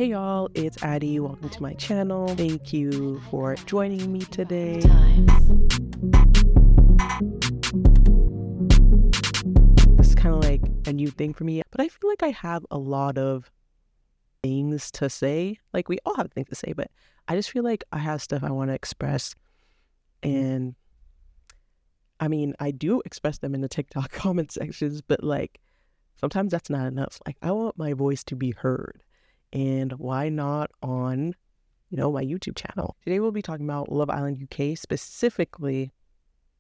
Hey y'all, it's Addie. Welcome to my channel. Thank you for joining me today. This is kind of like a new thing for me, but I feel like I have a lot of things to say. Like, we all have things to say, but I just feel like I have stuff I want to express. And I mean, I do express them in the TikTok comment sections, but like sometimes that's not enough. Like, I want my voice to be heard. And why not on, my YouTube channel? Today we'll be talking about Love Island UK, specifically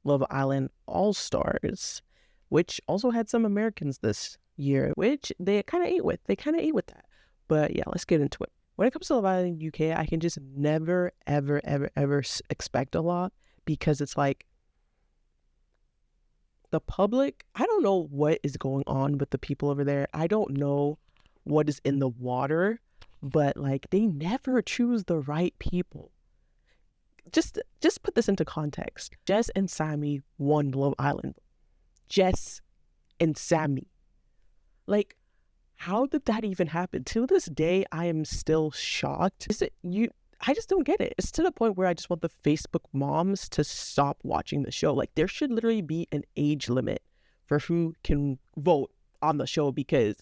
Love Island All-Stars, which also had some Americans this year, which they kind of ate with. They kind of ate with that. But yeah, let's get into it. When it comes to Love Island UK, I can just never, ever, ever, ever expect a lot, because it's like the public, I don't know what is going on with the people over there. I don't know what is in the water, but like they never choose the right people. Just put this into context. Jess and Sammy won Love Island. Jess and Sammy. Like, how did that even happen? To this day, I am still shocked. I just don't get it. It's to the point where I just want the Facebook moms to stop watching the show. Like, there should literally be an age limit for who can vote on the show, because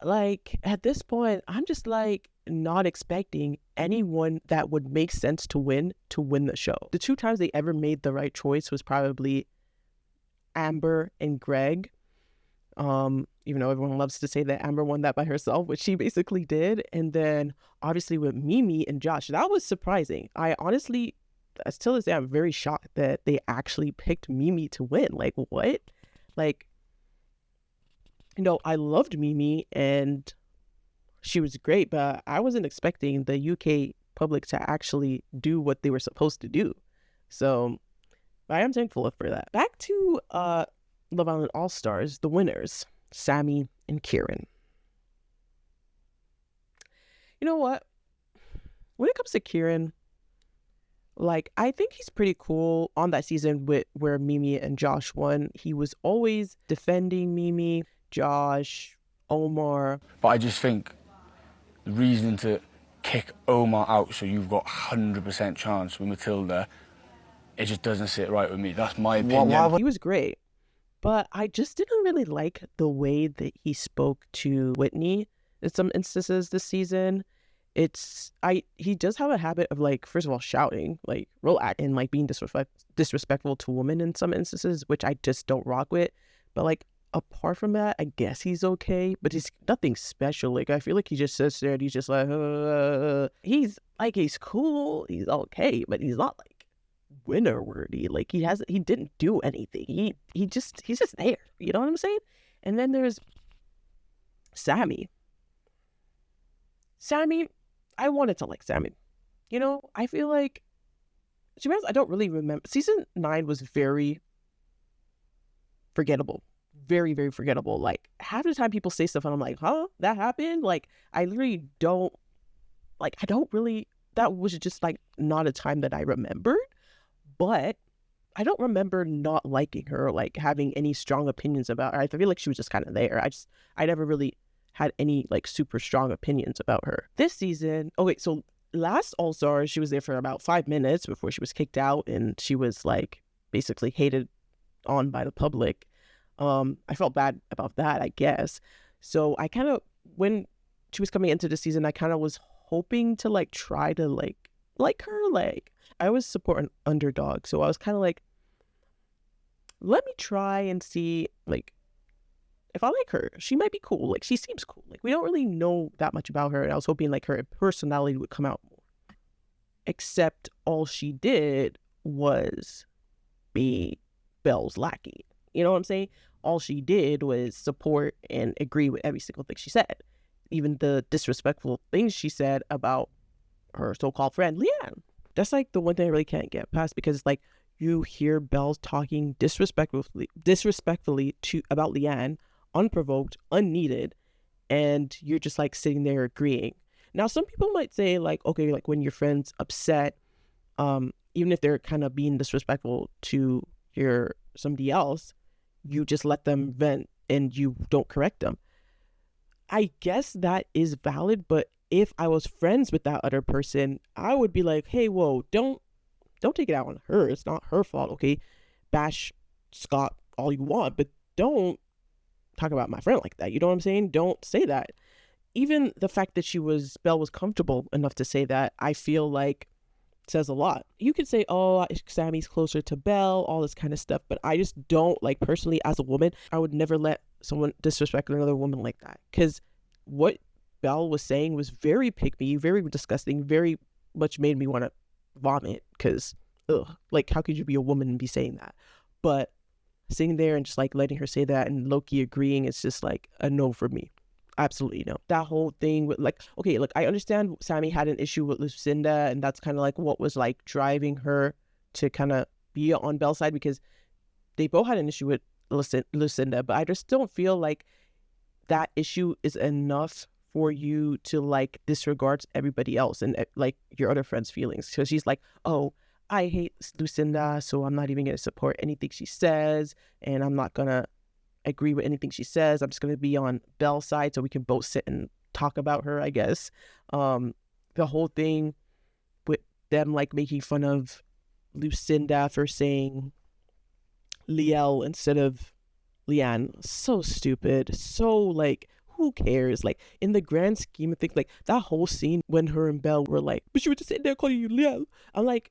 like at this point, I'm just like not expecting anyone that would make sense to win the show. The two times they ever made the right choice was probably Amber and Greg. Even though everyone loves to say that Amber won that by herself, which she basically did. And then obviously with Mimi and Josh, that was surprising. I honestly, till this day, I'm very shocked that they actually picked Mimi to win. Like, what? Like, I loved Mimi and she was great, but I wasn't expecting the UK public to actually do what they were supposed to do. So I am thankful for that. Back to Love Island All-Stars, the winners, Samie and Kieran. You know what? When it comes to Kieran, like, I think he's pretty cool. On that season where Mimi and Josh won, he was always defending Mimi, Josh, Omar. But I just think the reason to kick Omar out so you've got 100% chance with Matilda, it just doesn't sit right with me. That's my opinion. He was great, but I just didn't really like the way that he spoke to Whitney in some instances this season. He does have a habit of, like, first of all, shouting, like, real act, and like being disrespectful to women in some instances, which I just don't rock with. But like, apart from that, I guess he's okay, but he's nothing special. Like, I feel like he just sits there and he's just like, he's cool, he's okay, but he's not like winner worthy. Like, he didn't do anything. He's just there. You know what I'm saying? And then there's Sammy. I wanted to like Sammy. I feel like, to be honest, I don't really remember. Season 9 was very forgettable. Very, very forgettable. Like, half the time people say stuff and I'm like, huh? That happened? Like, I literally don't, like, that was just like not a time that I remembered. But I don't remember not liking her, like having any strong opinions about her. I feel like she was just kind of there. I never really had any like super strong opinions about her. This season, so last All-Star, she was there for about 5 minutes before she was kicked out, and she was like basically hated on by the public. I felt bad about that, I guess. So I kind of, when she was coming into the season, I kind of was hoping to like try to like her. Like, I always support an underdog, so I was kind of like, let me try and see, like, if I like her, she might be cool. Like, she seems cool. Like, we don't really know that much about her, and I was hoping like her personality would come out more. Except all she did was be Belle's lackey. You know what I'm saying? All she did was support and agree with every single thing she said. Even the disrespectful things she said about her so-called friend, Leanne. That's like the one thing I really can't get past, because it's like, you hear Belle talking disrespectfully about Leanne, unprovoked, unneeded, and you're just like sitting there agreeing. Now, some people might say like, okay, like when your friend's upset, even if they're kind of being disrespectful to somebody else, you just let them vent and you don't correct them. I guess that is valid, but if I was friends with that other person, I would be like, hey, whoa, don't take it out on her. It's not her fault, okay? Bash Scott all you want, but don't talk about my friend like that. You know what I'm saying? Don't say that. Even the fact that Belle was comfortable enough to say that, I feel like says a lot. You could say, oh, Sammy's closer to Belle, all this kind of stuff, but I just don't, like, personally, as a woman, I would never let someone disrespect another woman like that. Because what Belle was saying was very pick me, very disgusting, very much made me want to vomit. Because, ugh, like, how could you be a woman and be saying that? But sitting there and just, like, letting her say that and Loki agreeing, it's just, like, a no for me. Absolutely no. That whole thing with, like, okay, look, I understand Sammy had an issue with Lucinda, and that's kind of like what was like driving her to kind of be on Belle's side, because they both had an issue with Lucinda, but I just don't feel like that issue is enough for you to like disregard everybody else and like your other friend's feelings. So she's like, oh, I hate Lucinda, so I'm not even going to support anything she says, and I'm not going to agree with anything she says. I'm just going to be on Belle's side so we can both sit and talk about her, I guess. The whole thing with them like making fun of Lucinda for saying Liel instead of Leanne, so stupid. So like, who cares? Like, in the grand scheme of things, like that whole scene when her and Belle were like, but she was just sitting there calling you Liel. I'm like,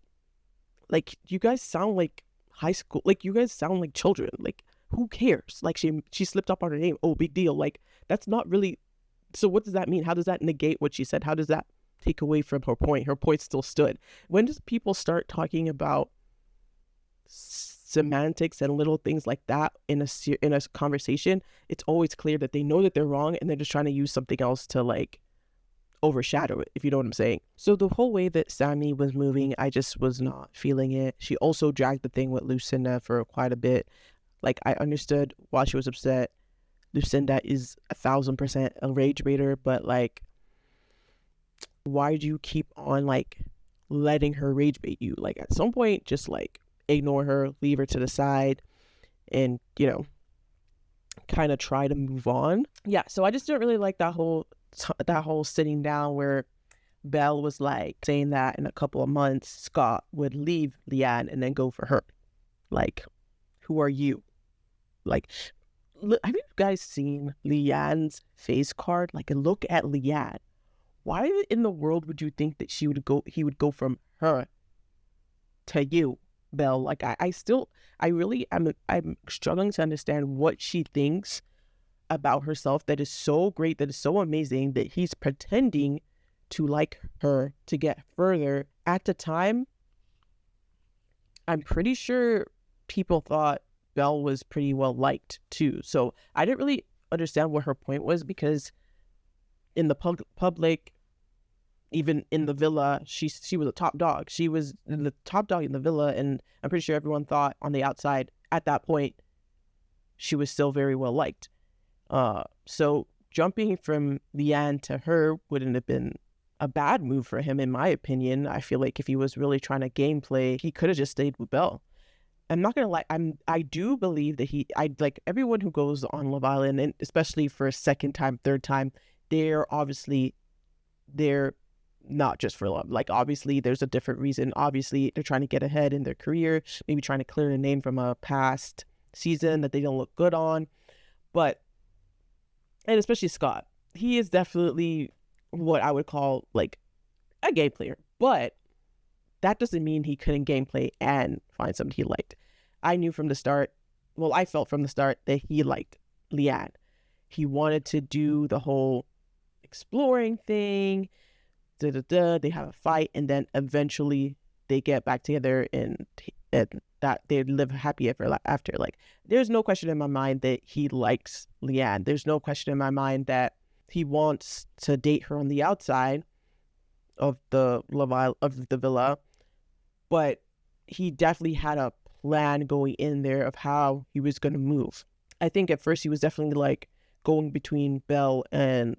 you guys sound like high school, like you guys sound like children. Like, who cares? Like, she slipped up on her name. Oh, big deal. Like, that's not really. So what does that mean? How does that negate what she said? How does that take away from her point? Her point still stood. When does people start talking about semantics and little things like that in a conversation? It's always clear that they know that they're wrong and they're just trying to use something else to like overshadow it, if you know what I'm saying. So the whole way that Sammy was moving, I just was not feeling it. She also dragged the thing with Lucinda for quite a bit. Like, I understood why she was upset. Lucinda is 1,000% a rage baiter, but like, why do you keep on like letting her rage bait you? Like, at some point, just like ignore her, leave her to the side, and you know, kind of try to move on. Yeah, so I just didn't really like that whole sitting down where Belle was like saying that in a couple of months Scott would leave Leanne and then go for her. Like, who are you? Like, have you guys seen Leanne's face card? Like, look at Leanne. Why in the world would you think that he would go from her to you, Belle? Like, I really I'm struggling to understand what she thinks about herself that is so great, that is so amazing, that he's pretending to like her to get further. At the time, I'm pretty sure people thought Belle was pretty well liked too. So I didn't really understand what her point was, because in the public, even in the villa, she was a top dog. She was the top dog in the villa, and I'm pretty sure everyone thought on the outside at that point she was still very well liked. So jumping from Leanne to her wouldn't have been a bad move for him, in my opinion. I feel like if he was really trying to gameplay, he could have just stayed with Belle. I'm not gonna lie, I do believe that I like everyone who goes on Love Island, and especially for a second time, third time, they're not just for love. Like, obviously there's a different reason. Obviously they're trying to get ahead in their career, maybe trying to clear a name from a past season that they don't look good on. But, and especially Scott, he is definitely what I would call like a game player, but that doesn't mean he couldn't gameplay and find somebody he liked. I knew from the start, well, I felt from the start that he liked Leanne. He wanted to do the whole exploring thing, they have a fight, and then eventually they get back together and that they live happy ever after. Like, there's no question in my mind that he likes Leanne. There's no question in my mind that he wants to date her on the outside of the villa, but he definitely had a plan going in there of how he was going to move. I think at first he was definitely like going between Belle and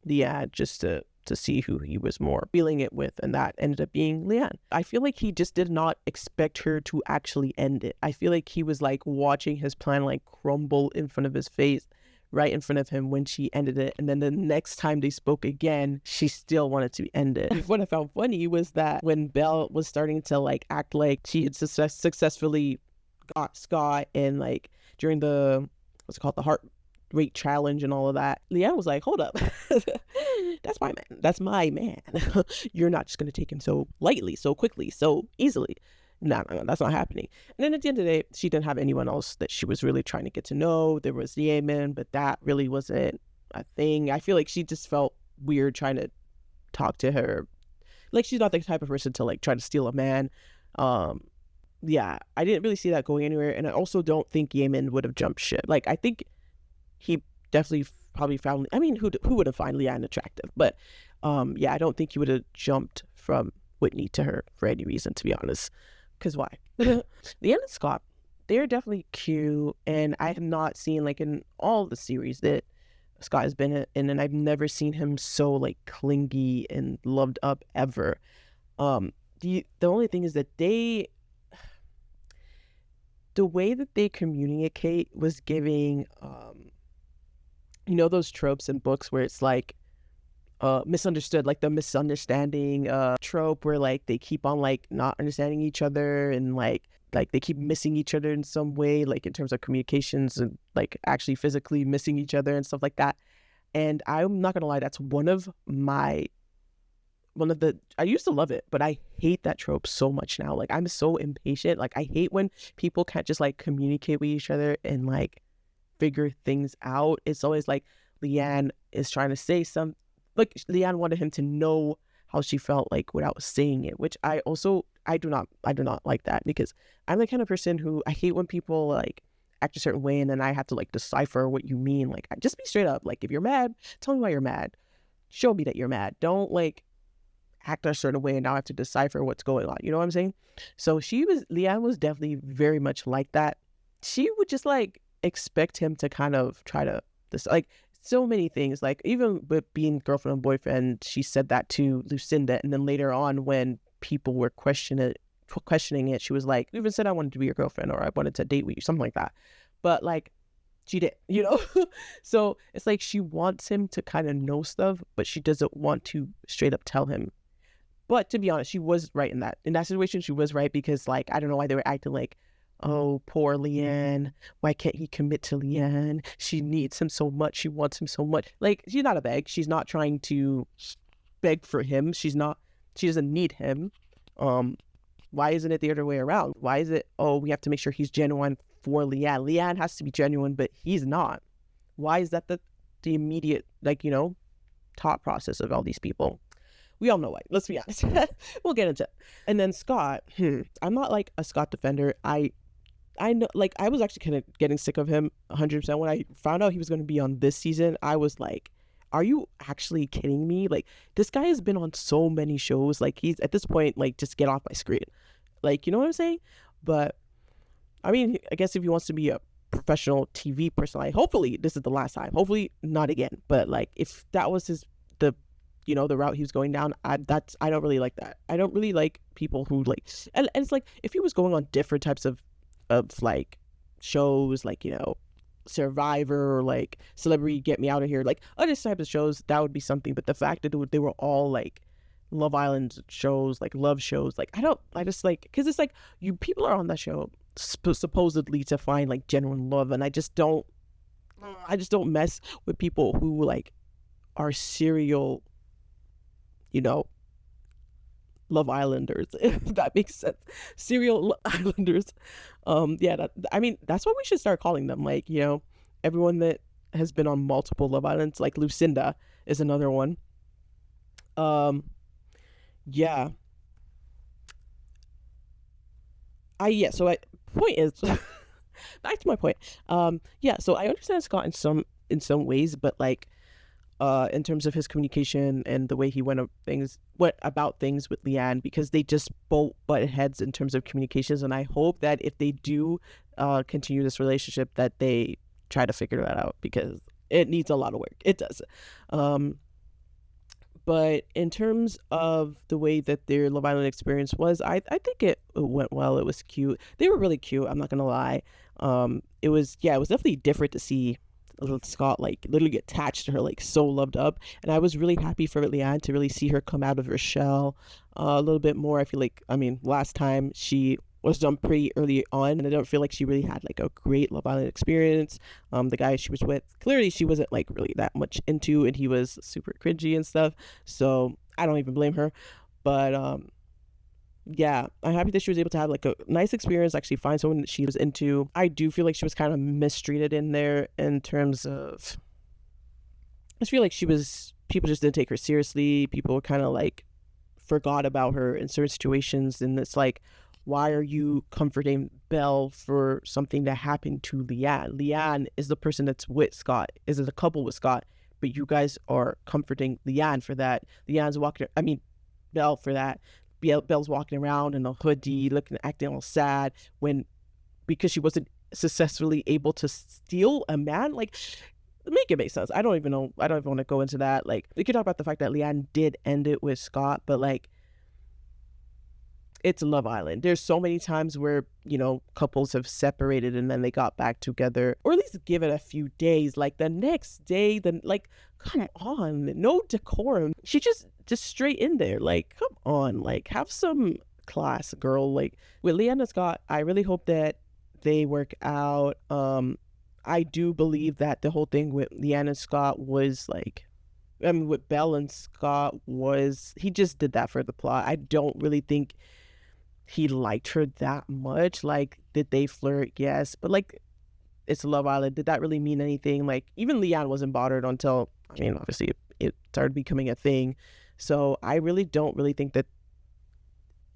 Leanne just to see who he was more feeling it with, and that ended up being Leanne. I feel like he just did not expect her to actually end it. I feel like he was like watching his plan like crumble in front of his face right in front of him when she ended it. And then the next time they spoke again, she still wanted to end it. What I found funny was that when Belle was starting to like act like she had successfully got Scott and like during the, what's it called, the heart rate challenge and all of that, Leanne was like, hold up. That's my man. That's my man. You're not just going to take him so lightly, so quickly, so easily. No, that's not happening. And then at the end of the day, she didn't have anyone else that she was really trying to get to know. There was Yammen, but that really wasn't a thing. I feel like she just felt weird trying to talk to her. Like, she's not the type of person to like try to steal a man. Yeah, I didn't really see that going anywhere. And I also don't think Yammen would have jumped ship. Like, I think he definitely probably found, I mean, who would have found Leanne attractive? But yeah, I don't think he would have jumped from Whitney to her for any reason, to be honest. Because why? Leanne and Scott, they're definitely cute, and I have not seen, like, in all the series that Scott has been in, and I've never seen him so like clingy and loved up ever. The only thing is that the way that they communicate was giving you know those tropes in books where it's like misunderstood, like the misunderstanding trope where like they keep on like not understanding each other and like they keep missing each other in some way, like in terms of communications and like actually physically missing each other and stuff like that. And I'm not gonna lie, that's one of the, I used to love it, but I hate that trope so much now. Like, I'm so impatient. Like, I hate when people can't just like communicate with each other and like figure things out. It's always like Leanne is trying to say something. Like, Leanne wanted him to know how she felt like without saying it, which I do not like that, because I'm the kind of person who, I hate when people like act a certain way and then I have to like decipher what you mean. Like, just be straight up. Like, if you're mad, tell me why you're mad. Show me that you're mad. Don't like act a certain way and now I have to decipher what's going on. You know what I'm saying? So Leanne was definitely very much like that. She would just like expect him to kind of try to like so many things, like even with being girlfriend and boyfriend, she said that to Lucinda, and then later on when people were questioning it, she was like, you even said I wanted to be your girlfriend or I wanted to date with you, something like that. But like, she did, you know. So it's like she wants him to kind of know stuff, but she doesn't want to straight up tell him. But to be honest, she was right in that situation. She was right, because like, I don't know why they were acting like, oh, poor Leanne, why can't he commit to Leanne? She needs him so much. She wants him so much. Like, she's not a beg. She's not trying to beg for him. She doesn't need him. Why isn't it the other way around? Why is it, oh, we have to make sure he's genuine for Leanne? Leanne has to be genuine, but he's not. Why is that the immediate, like, you know, thought process of all these people? We all know why. Let's be honest. We'll get into it. And then Scott, I'm not like a Scott defender. I know, like, I was actually kind of getting sick of him 100%. When I found out he was going to be on this season, I was like, are you actually kidding me? Like, this guy has been on so many shows. Like, he's at this point, like, just get off my screen. Like, you know what I'm saying? But I mean, I guess if he wants to be a professional TV person, like, hopefully this is the last time. Hopefully not again. But like, if that was the route he was going down, I don't really like that. I don't really like people who like, and it's like, if he was going on different types of like shows, like, you know, Survivor or like Celebrity Get Me Out of Here, like other types of shows, that would be something. But the fact that they were all like Love Island shows, like love shows, like I just like, because it's like, people are on that show supposedly to find like genuine love, and I just don't mess with people who like are serial, you know, Love Islanders, if that makes sense. Serial Islanders. Yeah, I mean, that's what we should start calling them. Like, you know, everyone that has been on multiple Love Islands, like Lucinda is another one. Yeah. So point is, back to my point. Yeah, so I understand Scott in some ways, but like, in terms of his communication and the way he went about things with Leanne, because they just both butt heads in terms of communications. And I hope that if they do continue this relationship, that they try to figure that out, because it needs a lot of work. It does. But in terms of the way that their Love Island experience was, I think it went well. It was cute. They were really cute. I'm not gonna lie. It was definitely different to see Scott like literally attached to her, like so loved up. And I was really happy for Leanne to really see her come out of her shell a little bit more. I feel like, I mean, last time she was done pretty early on, and I don't feel like she really had like a great Love Island experience. The guy she was with, clearly she wasn't like really that much into, and he was super cringy and stuff. So I don't even blame her. But yeah, I'm happy that she was able to have like a nice experience, actually find someone that she was into. I do feel like she was kind of mistreated in there in terms of, I just feel like people just didn't take her seriously. People were kind of like forgot about her in certain situations. And it's like, why are you comforting Belle for something that happened to Leanne? Leanne is the person that's with Scott, is a couple with Scott, but you guys are comforting Leanne for that. Belle for that. Belle's walking around in a hoodie, acting all sad because she wasn't successfully able to steal a man. Like, make it make sense. I don't even want to go into that. Like, we could talk about the fact that Leanne did end it with Scott, but like, it's Love Island. There's so many times where, couples have separated and then they got back together, or at least give it a few days. Like the next day, then like, come on, no decorum. She just straight in there. Like, come on, like have some class, girl. Like with Leanne and Scott, I really hope that they work out. I do believe that the whole thing with Leanne and Scott was like, with Belle and Scott he just did that for the plot. I don't really think he liked her that much. Like, did they flirt? Yes, but like, it's Love Island. Did that really mean anything? Like, even Leanne wasn't bothered until, obviously it started becoming a thing. So I really don't really think that.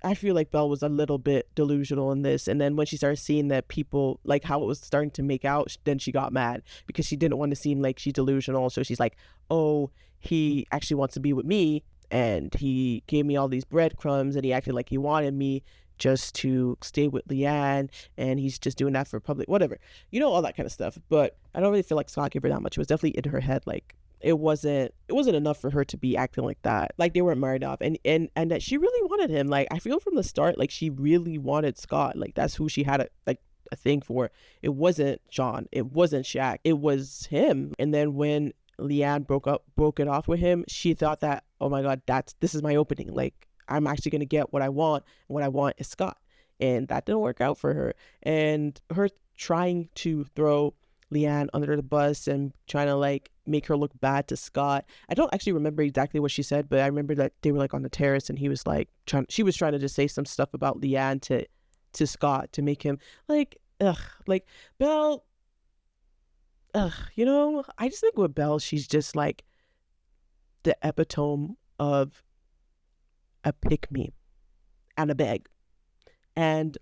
I feel like Belle was a little bit delusional in this, and then when she started seeing that people like how it was starting to make out, then she got mad because she didn't want to seem like she's delusional. So she's like, oh, he actually wants to be with me, and he gave me all these breadcrumbs, and he acted like he wanted me just to stay with Leanne, and he's just doing that for public, whatever, all that kind of stuff. But I don't really feel like Scott gave her that much. It was definitely in her head. Like, it wasn't enough for her to be acting like that. Like, they weren't married off, and that she really wanted him. Like, I feel from the start, like she really wanted Scott. Like, that's who she had a thing for. It wasn't Sean, it wasn't Shaq, it was him. And then when Leanne broke it off with him, she thought that, oh my god, this is my opening. Like, I'm actually gonna get what I want, and what I want is Scott. And that didn't work out for her. And her trying to throw Leanne under the bus and trying to like make her look bad to Scott. I don't actually remember exactly what she said, but I remember that they were like on the terrace, and he was like she was trying to just say some stuff about Leanne to Scott to make him like, like Belle. I just think with Belle, she's just like the epitome of a pick-me and a beg and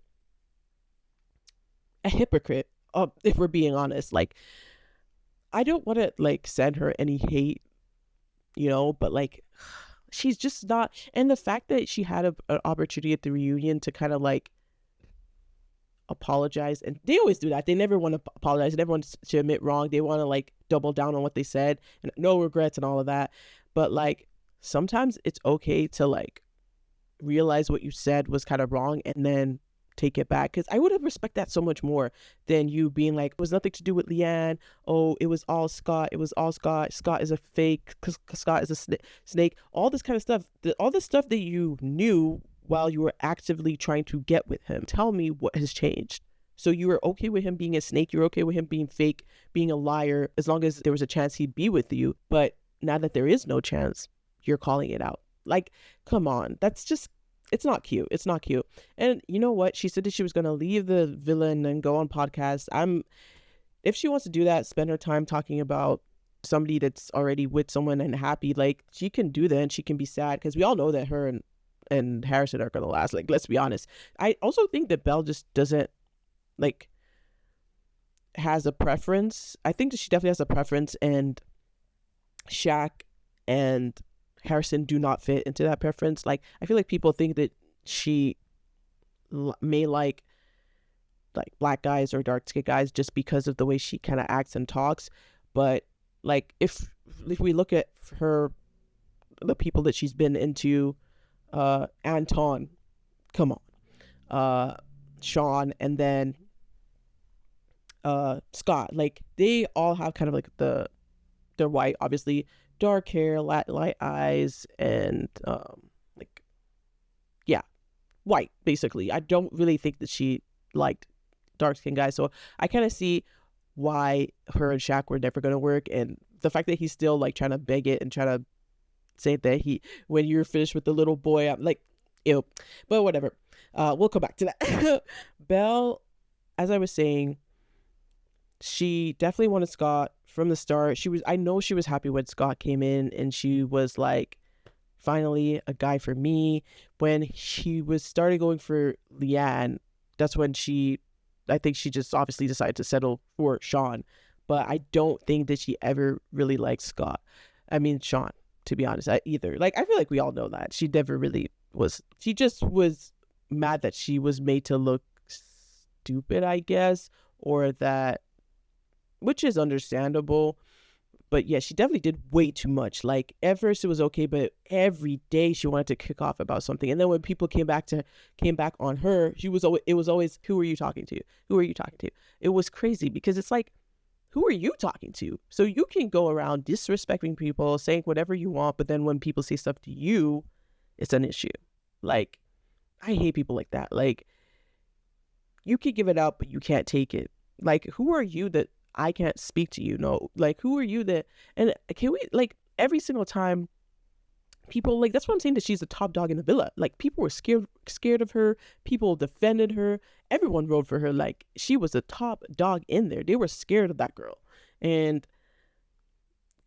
a hypocrite, if we're being honest. Like, I don't want to like send her any hate, but like, she's just not. And the fact that she had an opportunity at the reunion to kind of like apologize, and they always do that. They never want to apologize. They never want to admit wrong. They want to like double down on what they said and no regrets and all of that. But like, sometimes it's okay to like realize what you said was kind of wrong and then take it back, because I would have respect that so much more than you being like, it was nothing to do with Leanne, oh, it was all Scott, Scott is a fake, Scott is a snake, all this kind of stuff, all the stuff that you knew while you were actively trying to get with him. Tell me what has changed. So you were okay with him being a snake, you're okay with him being fake, being a liar, as long as there was a chance he'd be with you. But now that there is no chance, you're calling it out. Like, come on, that's just, it's not cute. It's not cute. And you know what? She said that she was going to leave the villain and go on podcasts. If she wants to do that, spend her time talking about somebody that's already with someone and happy, like, she can do that, and she can be sad, because we all know that her and Harrison are going to last. Like, let's be honest. I also think that Belle just doesn't, like, has a preference. I think that she definitely has a preference, and Shaq and Harrison do not fit into that preference. Like, I feel like people think that she may like black guys or dark skinned guys just because of the way she kind of acts and talks. But like, if we look at her, the people that she's been into, Anton, come on, Sean, and then Scott. Like they all have kind of like they're white, obviously, dark hair, light eyes, and like yeah, white basically. I don't really think that she liked dark skinned guys, so I kind of see why her and Shaq were never gonna work, and the fact that he's still like trying to beg it and trying to say that when you're finished with the little boy, I'm like, ew. But whatever. We'll come back to that. Belle, as I was saying, she definitely wanted Scott from the start. I know she was happy when Scott came in, and she was like, finally a guy for me. When she was started going for Leanne, that's when I think she just obviously decided to settle for Sean. But I don't think that she ever really liked Sean, to be honest, either. Like, I feel like we all know that. She never really was. She just was mad that she was made to look stupid, I guess, or that, which is understandable. But yeah, she definitely did way too much. Like at first it was okay, but every day she wanted to kick off about something. And then when people came back on her, it was always, who are you talking to? Who are you talking to? It was crazy because it's like, who are you talking to? So you can go around disrespecting people, saying whatever you want, but then when people say stuff to you, it's an issue. Like, I hate people like that. Like, you can give it out, but you can't take it. Like, who are you that I can't speak to you? No, like, who are you that, and can we, like, every single time people, like, that's what I'm saying, that she's the top dog in the villa. Like, people were scared of her. People defended her. Everyone rode for her. Like, she was the top dog in there. They were scared of that girl. And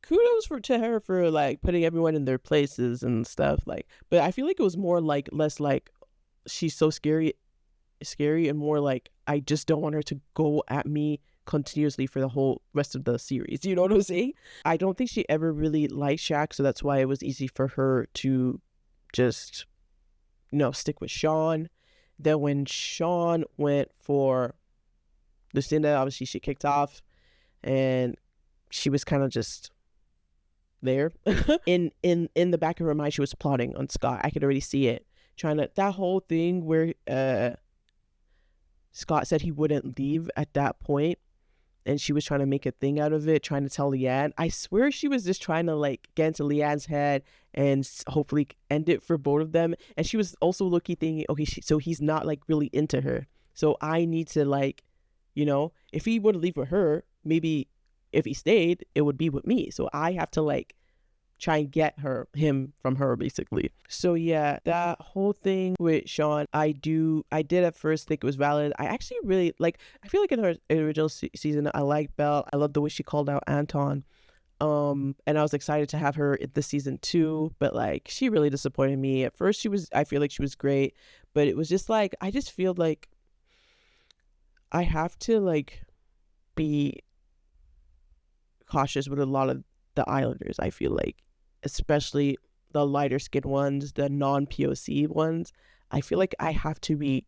kudos to her for, like, putting everyone in their places and stuff. Like, but I feel like it was more like, less like, she's so scary, and more like, I just don't want her to go at me continuously for the whole rest of the series. You know what I'm saying? I don't think she ever really liked Shaq, so that's why it was easy for her to just, stick with Sean. Then when Sean went for Lucinda, obviously she kicked off, and she was kind of just there. in the back of her mind, she was plotting on Scott. I could already see it. That whole thing where Scott said he wouldn't leave at that point, and she was trying to make a thing out of it, trying to tell Leanne. I swear she was just trying to, like, get into Leanne's head and hopefully end it for both of them. And she was also thinking, okay, so he's not, like, really into her. So I need to, like, if he would leave with her, maybe if he stayed, it would be with me. So I have to, like, try and get him from her, basically. So yeah, that whole thing with Sean, I did at first think it was valid. I actually really I feel like in her original season, I like Belle. I love the way she called out Anton. And I was excited to have her in the season 2, but like, she really disappointed me. At first I feel like she was great, but it was just like, I just feel like I have to, like, be cautious with a lot of the Islanders. I feel like, especially the lighter skinned ones, the non-POC ones. I feel like I have to be,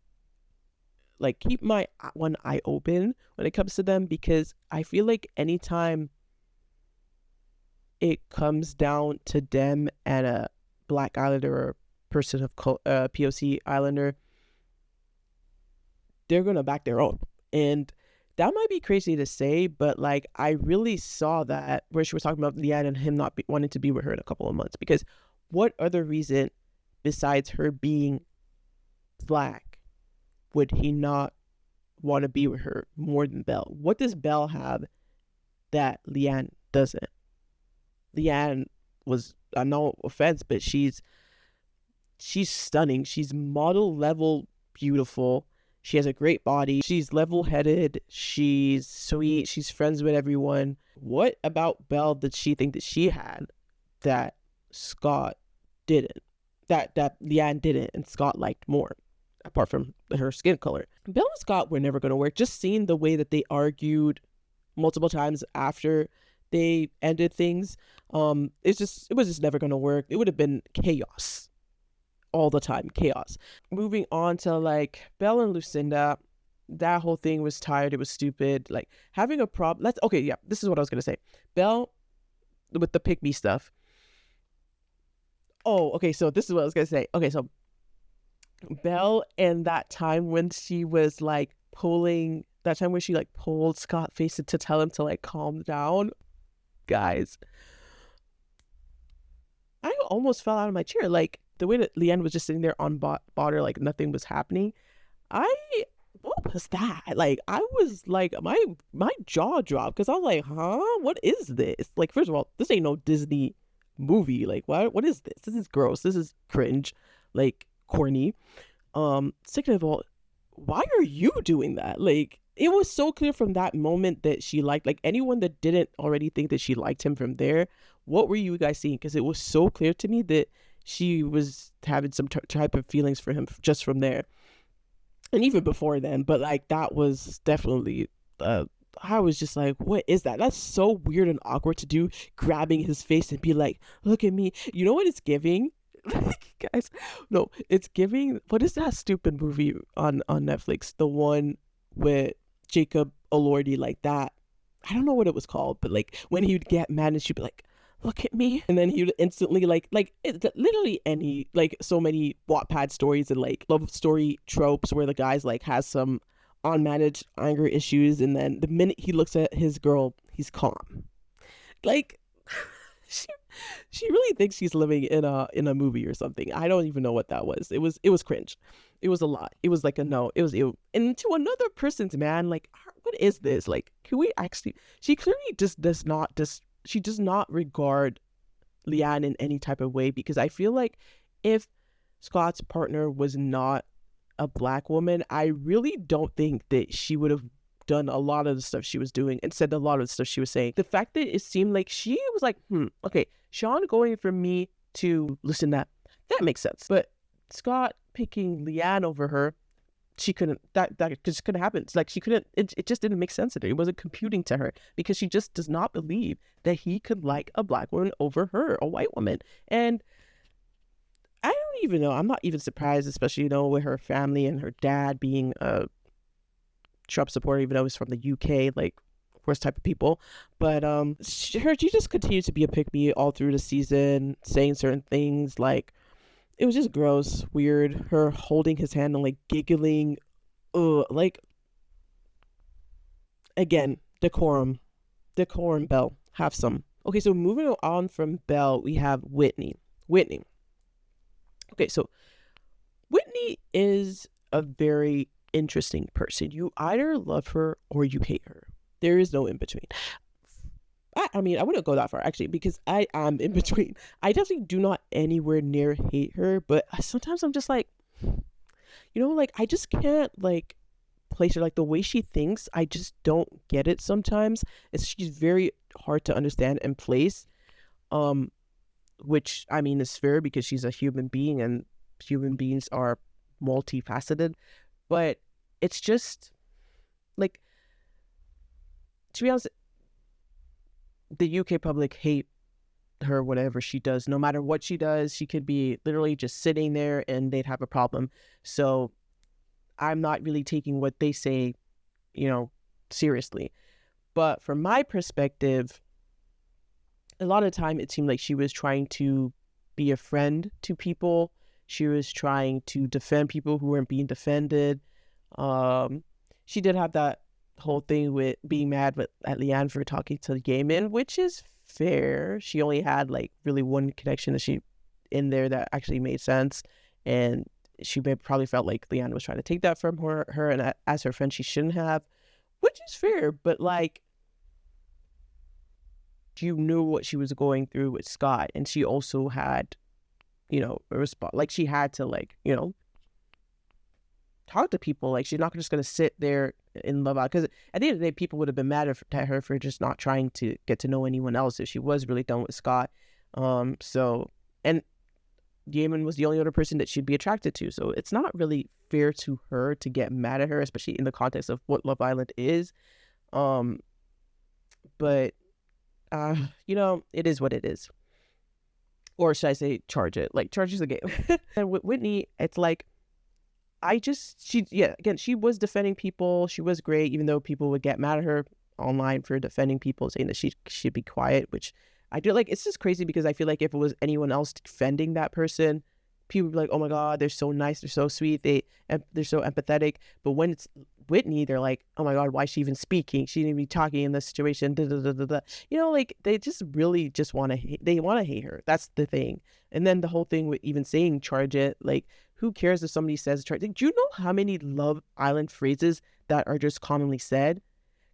like, keep my one eye open when it comes to them, because I feel like anytime it comes down to them and a Black Islander or a person of POC Islander, they're gonna back their own. And that might be crazy to say, but, like, I really saw that where she was talking about Leanne and him not wanting to be with her in a couple of months. Because what other reason besides her being Black would he not want to be with her more than Belle? What does Belle have that Leanne doesn't? Leanne was, no offense, but she's stunning. She's model level beautiful. She has a great body. She's level-headed. She's sweet. She's friends with everyone. What about Belle did she think that she had that Scott didn't? That Leanne didn't and Scott liked more, apart from her skin color? Belle and Scott were never going to work. Just seeing the way that they argued multiple times after they ended things, it was just never going to work. It would have been chaos. All the time, chaos. Moving on to, like, Belle and Lucinda, that whole thing was tired. It was stupid. Like, having a problem. This is what I was gonna say. Belle with the pick me stuff. Oh, okay. So this is what I was gonna say. Okay, so Belle, and that time when she was, like, pulling that time where she like pulled Scott face to tell him to like calm down. Guys, I almost fell out of my chair. Like the way that Leanne was just sitting there on water, like nothing was happening. What was that? Like I was like my jaw dropped because I was like, huh? What is this? Like, first of all, this ain't no Disney movie. Like, what is this? This is gross. This is cringe, like corny. Second of all, why are you doing that? Like, it was so clear from that moment that she liked, like, anyone that didn't already think that she liked him from there, what were you guys seeing? Because it was so clear to me that she was having some type of feelings for him just from there. And even before then, but like that was definitely I was just like, what is that? That's so weird and awkward to do, grabbing his face and be like, look at me. You know what it's giving? Guys, no, it's giving, what is that stupid movie on Netflix? The one with Jacob Elordi, like that. I don't know what it was called, but like when he would get mad and she'd be like, look at me, and then he would instantly like literally any, like, so many Wattpad stories and like love story tropes where the guy's like has some unmanaged anger issues, and then the minute he looks at his girl, he's calm. Like she really thinks she's living in a movie or something. I don't even know what that was. It was cringe. It was a lot. It was like a no. It was ew. And to another person's man, like, what is this? Like, can we actually? She clearly just does not she does not regard Leanne in any type of way, because I feel like if Scott's partner was not a Black woman, I really don't think that she would have done a lot of the stuff she was doing and said a lot of the stuff she was saying. The fact that it seemed like she was like, okay, Sean going from me to Lucinda, that makes sense. But Scott picking Leanne over her, she couldn't, that just couldn't happen. It's like she couldn't, it just didn't make sense to her. It wasn't computing to her, because she just does not believe that he could like a Black woman over her, a white woman. And I don't even know, I'm not even surprised, especially, you know, with her family and her dad being a Trump supporter, even though he's from the UK, like, worst type of people. But she just continued to be a pick-me all through the season, saying certain things. Like, it was just gross, weird. Her holding his hand and like giggling. Like, again, decorum, Belle, have some. Okay, so moving on from Belle, we have Whitney. Okay, so Whitney is a very interesting person. You either love her or you hate her. There is no in between. I mean, I wouldn't go that far, actually, because I am in between. I definitely do not anywhere near hate her, but sometimes I'm just like, you know, like, I just can't, like, place her. Like, the way she thinks, I just don't get it sometimes. She's very hard to understand and place, which, I mean, is fair because she's a human being and human beings are multifaceted. But it's just, like, to be honest, the UK public hate her whatever she does. No matter what she does, she could be literally just sitting there and they'd have a problem. So I'm not really taking what they say, you know, seriously. But from my perspective, a lot of the time it seemed like she was trying to be a friend to people. She was trying to defend people who weren't being defended. She did have that whole thing with being mad at Leanne for talking to Yammen, which is fair. She only had like really one connection that she in there that actually made sense, and she probably felt like Leanne was trying to take that from her, and as her friend she shouldn't have, which is fair. But like, you knew what she was going through with Scott, and she also had, you know, a response. Like, she had to, like, you know, talk to people. Like, she's not just gonna sit there in love out, because at the end of the day, people would have been mad at her for just not trying to get to know anyone else if she was really done with Scott. So, and Yammen was the only other person that she'd be attracted to, so it's not really fair to her to get mad at her, especially in the context of what Love Island is. But you know, it is what it is. Or should I say, charge it. Like, charge is a game. And with Whitney, it's like, she was defending people. She was great, even though people would get mad at her online for defending people, saying that she should be quiet, which I do like. It's just crazy because I feel like if it was anyone else defending that person, people would be like, oh my God, they're so nice, they're so sweet, they're so empathetic. But when it's Whitney, they're like, oh my God, why is she even speaking? She didn't be talking in this situation. Da, da, da, da, da. You know, like they just really just want to hate. They want to hate her. That's the thing. And then the whole thing with even saying charge it, like who cares if somebody says charge it? Do you know how many Love Island phrases that are just commonly said?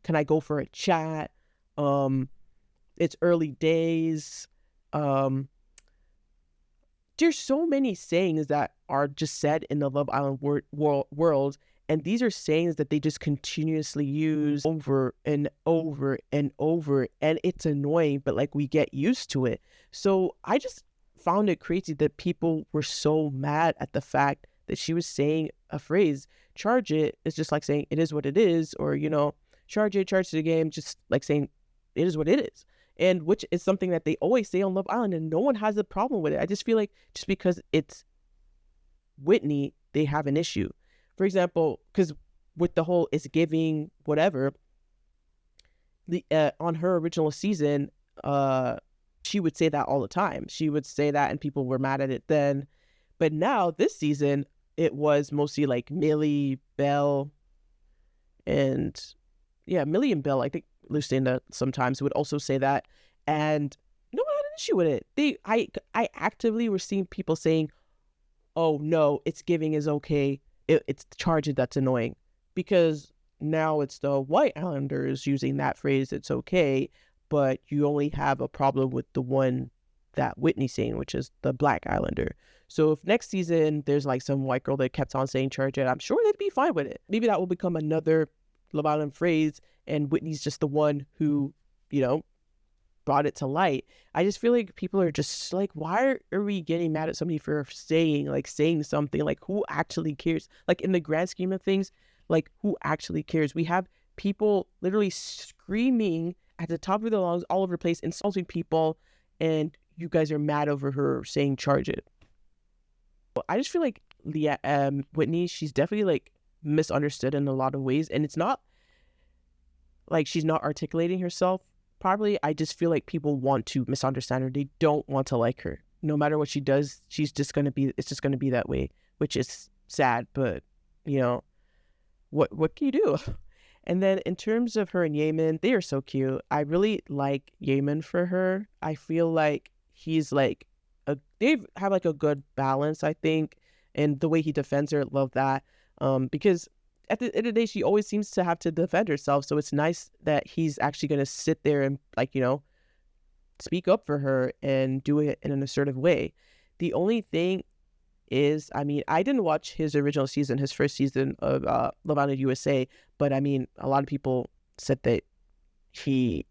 Can I go for a chat? It's early days. There's so many sayings that are just said in the Love Island world, and these are sayings that they just continuously use over and over and over, and it's annoying, but like we get used to it. So I just found it crazy that people were so mad at the fact that she was saying a phrase. Charge it is just like saying it is what it is, or charge it, charge the game, just like saying it is what it is. And which is something that they always say on Love Island, and no one has a problem with it. I just feel like just because it's Whitney, they have an issue. For example, because with the whole it's giving whatever, on her original season, she would say that all the time. She would say that and people were mad at it then. But now this season, it was mostly like Millie, Belle, and Millie and Belle. I think Lucinda sometimes would also say that, and no one had an issue with it. I actively were seeing people saying, oh no, it's giving is okay, it's the charge that's annoying, because now it's the White Islanders using that phrase, it's okay, but you only have a problem with the one that Whitney's saying, which is the Black Islander. So if next season there's like some white girl that kept on saying charge it, I'm sure they'd be fine with it. Maybe that will become another Love Island phrase, and Whitney's just the one who, brought it to light. I just feel like people are just like, why are we getting mad at somebody for saying something? Like, who actually cares? Like, in the grand scheme of things, like, who actually cares? We have people literally screaming at the top of their lungs all over the place, insulting people, and you guys are mad over her saying charge it. I just feel like Whitney, she's definitely like misunderstood in a lot of ways, and it's not like she's not articulating herself properly. I just feel like people want to misunderstand her. They don't want to like her. No matter what she does, it's just gonna be that way, which is sad, but what can you do? And then in terms of her and Yammen, they are so cute. I really like Yammen for her. I feel like he's like they have like a good balance, I think, and the way he defends her, love that. Because at the end of the day, she always seems to have to defend herself. So it's nice that he's actually going to sit there and speak up for her and do it in an assertive way. The only thing is, I didn't watch his original season, his first season of Love Island USA, but a lot of people said that he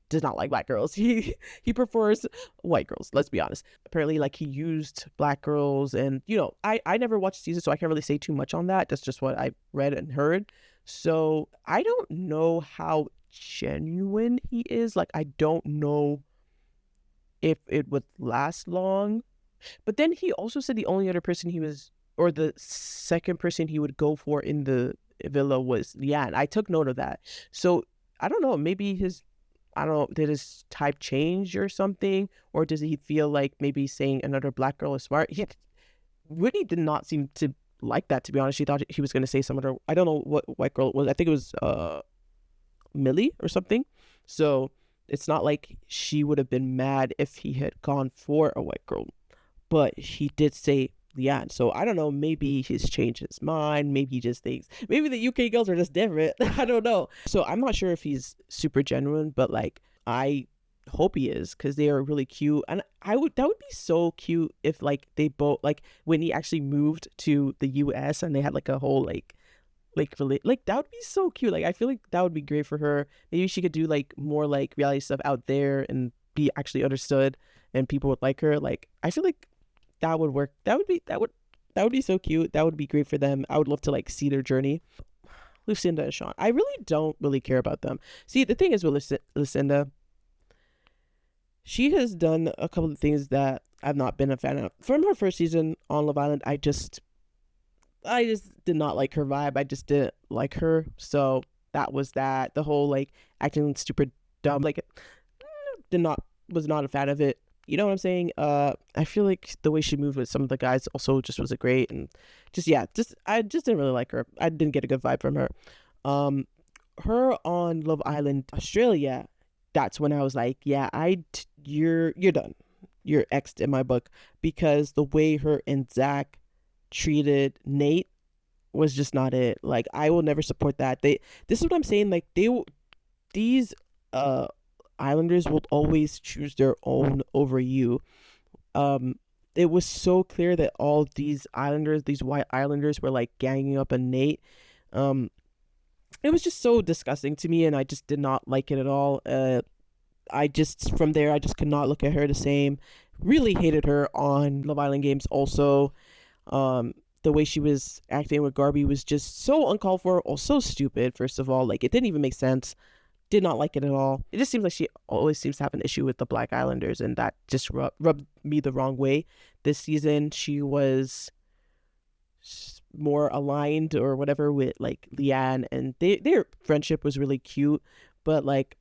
does not like black girls. He prefers white girls, let's be honest. Apparently, like, he used black girls, and I never watched the season, so I can't really say too much on that. That's just what I read and heard. So I don't know how genuine he is. Like, I don't know if it would last long. But then he also said the only other person the second person he would go for in the villa was Leanne. I took note of that. So I don't know, maybe did his type change or something? Or does he feel like maybe saying another black girl is smart? Whitney did not seem to like that, to be honest. She thought he was going to say some other, I don't know what white girl it was. I think it was Millie or something. So it's not like she would have been mad if he had gone for a white girl. But he did say Leanne. So I don't know, maybe he's changed his mind. Maybe he just thinks, maybe the UK girls are just different. I don't know. So I'm not sure if he's super genuine, but like, I hope he is, because they are really cute. And that would be so cute if like they both, like when he actually moved to the US and they had like a whole like that would be so cute. Like, I feel like that would be great for her. Maybe she could do like more like reality stuff out there and be actually understood and people would like her. Like, I feel like that would work. That would be so cute. That would be great for them. I would love to like see their journey. Lucinda and Sean, I really don't really care about them. See, the thing is with Lucinda, she has done a couple of things that I've not been a fan of. From her first season on Love Island, I just did not like her vibe. I just didn't like her. So that was that. The whole like acting stupid dumb, like was not a fan of it. You know what I'm saying? I feel like the way she moved with some of the guys also just wasn't great, and I just didn't really like her. I didn't get a good vibe from her. Her on Love Island Australia, that's when I was like, yeah, you're done. You're X'd in my book, because the way her and Zach treated Nate was just not it. Like, I will never support that. This is what I'm saying. Like, these Islanders will always choose their own over you. It was so clear that all these Islanders, these white Islanders, were like ganging up on Nate. It was just so disgusting to me, and I just did not like it at all. From there, I just could not look at her the same. Really hated her on Love Island Games also. The way she was acting with Garby was just so uncalled for, or so stupid, first of all. Like, it didn't even make sense. Did not like it at all. It just seems like she always seems to have an issue with the Black Islanders, and that just rubbed me the wrong way. This season, she was more aligned or whatever with like Leanne, and their friendship was really cute, but like,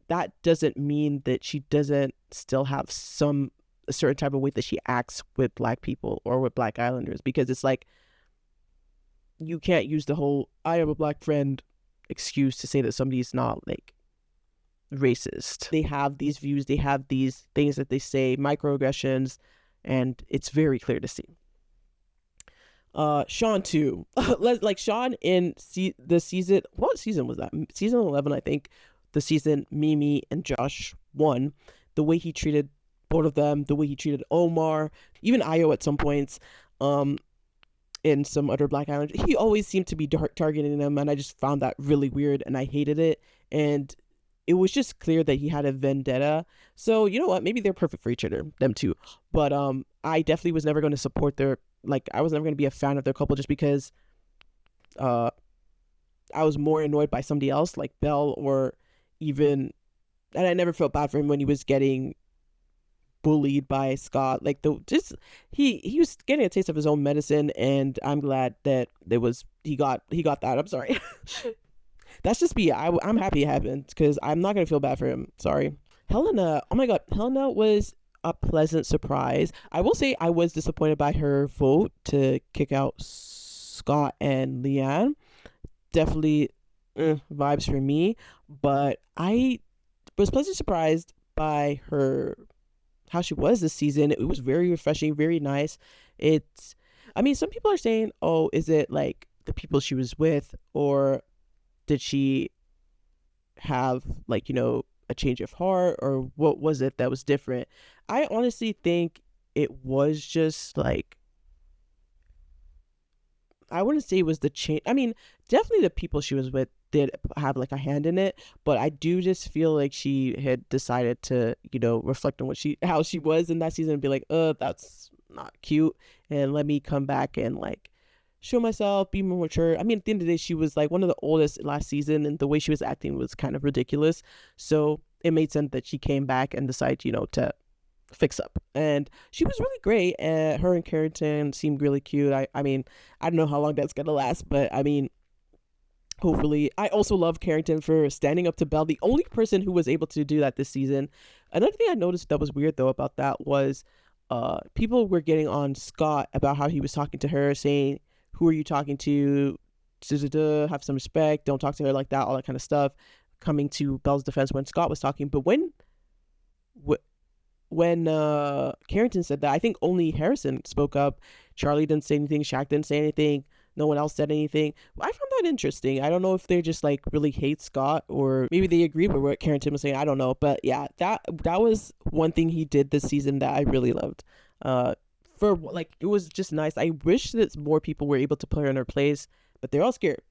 that doesn't mean that she doesn't still have a certain type of way that she acts with Black people or with Black Islanders, because it's like, you can't use the whole "I have a Black friend" excuse to say that somebody's not like racist. They have these views, they have these things that they say, microaggressions, and it's very clear to see. Sean too. Like, Sean in the season, what season was that? Season 11, I think. The season Mimi and Josh won. The way he treated both of them, the way he treated Omar, even Ayo at some points, in some other Black Islanders, he always seemed to be targeting them, and I just found that really weird, and I hated it. And it was just clear that he had a vendetta. So, you know what? Maybe they're perfect for each other, them two. But I definitely was never going to support I was never going to be a fan of their couple, just because I was more annoyed by somebody else, like Belle, or even, and I never felt bad for him when he was getting bullied by Scott. Like, he was getting a taste of his own medicine, and I'm glad that he got that. I'm sorry. That's just me. I'm happy it happened, because I'm not gonna feel bad for him. Sorry. Helena, oh my god, Helena was a pleasant surprise. I will say I was disappointed by her vote to kick out Scott and Leanne. Definitely vibes for me, but I was pleasantly surprised by how she was this season. It was very refreshing, very nice. I mean, some people are saying, oh, is it like the people she was with, or did she have, like, a change of heart, or what was it that was different? I honestly think it was just like, I wouldn't say it was the change. I mean, definitely the people she was with did have like a hand in it, but I do just feel like she had decided to, reflect on how she was in that season, and be like, that's not cute, and let me come back and like show myself, be more mature. I mean, at the end of the day, she was like one of the oldest last season, and the way she was acting was kind of ridiculous. So it made sense that she came back and decided, to fix up. And she was really great. Her and Carrington seemed really cute. I mean, I don't know how long that's gonna last, but I mean, hopefully. I also love Carrington for standing up to Belle, the only person who was able to do that this season. Another thing I noticed that was weird though about that was people were getting on Scott about how he was talking to her, saying, who are you talking to? Have some respect. Don't talk to her like that. All that kind of stuff. Coming to Belle's defense when Scott was talking. But when Carrington said that, I think only Harrison spoke up. Charlie didn't say anything. Shaq didn't say anything. No one else said anything. I found that interesting. I don't know if they just like really hate Scott, or maybe they agree with what Carrington was saying. I don't know. But yeah, that was one thing he did this season that I really loved. It was just nice. I wish that more people were able to play in her plays, but they're all scared.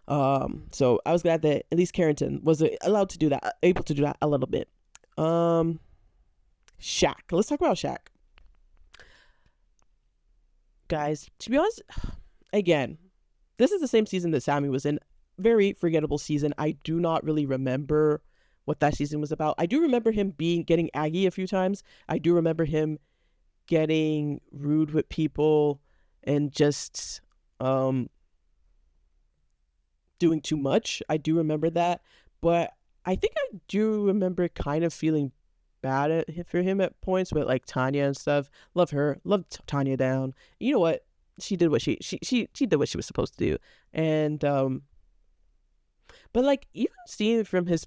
So I was glad that at least Carrington was able to do that a little bit. Shaq. Let's talk about Shaq. Guys, to be honest, again, this is the same season that Sammy was in. Very forgettable season. I do not really remember what that season was about. I do remember him getting aggy a few times. I do remember him getting rude with people and just doing too much. I do remember that, but I think I do remember kind of feeling bad for him at points with like Tanya and stuff. Love her, love Tanya down. You know what? She did what she did what she was supposed to do, and but like even seeing from his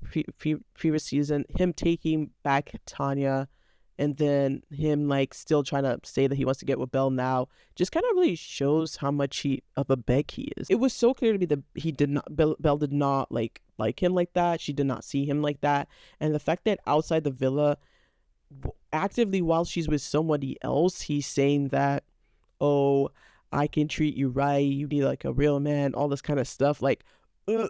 previous season, him taking back Tanya, and then him like still trying to say that he wants to get with Belle now, just kind of really shows how much of a beg he is. It was so clear to me that he did not, Belle did not like him like that. She did not see him like that, and the fact that outside the villa, actively while she's with somebody else, he's saying that, oh, I can treat you right, you need like a real man, all this kind of stuff. Like, ugh.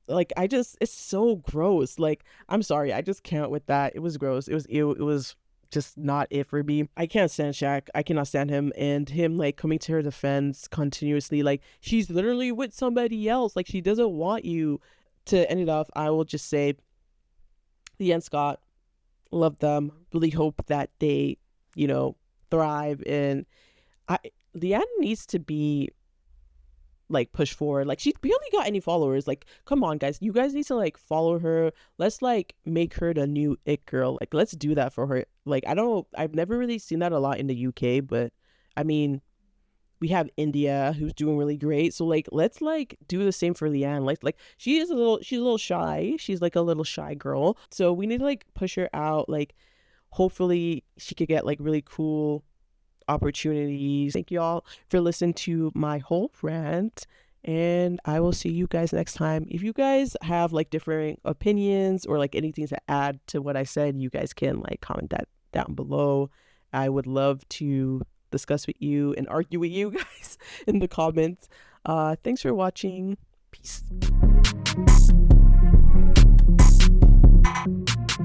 Like I just, it's so gross. Like, I'm sorry, I just can't with that. It was gross. It was just not it for me. I can't stand Shaq. I cannot stand him, and him like coming to her defense continuously. Like, she's literally with somebody else. Like, she doesn't want you. To end it off, I will just say, Leanne and Scott, love them. Really hope that they, thrive. And Leanne needs to be like pushed forward. Like, she barely got any followers. Like, come on guys, you guys need to like follow her. Let's like make her the new it girl. Like, let's do that for her. Like, I don't know, I've never really seen that a lot in the UK, but I mean, we have India who's doing really great. So like, let's like do the same for Leanne. Like she's a little shy. She's like a little shy girl. So we need to like push her out. Like, hopefully she could get like really cool opportunities. Thank you all for listening to my whole rant, and I will see you guys next time. If you guys have like differing opinions or like anything to add to what I said, you guys can like comment that down below. I would love to discuss with you and argue with you guys in the comments. Thanks for watching. Peace.